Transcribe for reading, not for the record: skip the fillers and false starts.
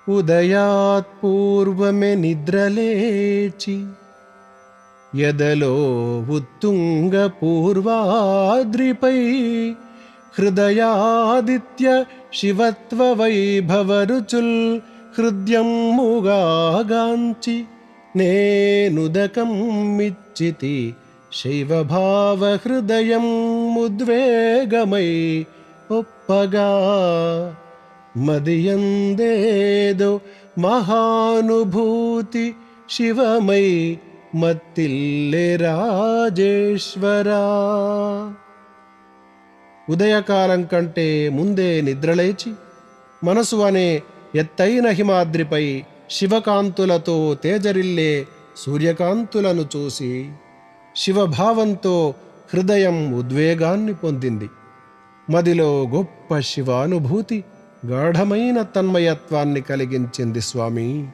ఉదయాత్పూర్వమే నిద్రలేచి ఎదలో ఉత్తుంగ పూర్వాద్రిపై హృదయాదిత్య శివత్వ వైభవరుచుల్ హృద్యమ్ముగాగాంచి నేనుదకం మిచ్చితి శైవభావ హృదయం ఉద్వేగమై ఒప్పగా మదియందేదో మహానుభూతి శివమై మత్తిల్లే రాజేశ్వరా. ఉదయకాలం కంటే ముందే నిద్రలేచి మనసు అనే ఎత్తైన హిమాద్రిపై శివకాంతులతో తేజరిల్లే సూర్యకాంతులను చూసి శివభావంతో హృదయం ఉద్వేగాన్ని పొందింది. మదిలో గొప్ప శివానుభూతి గాఢమైన తన్మయత్వాన్ని కలిగించింది స్వామి.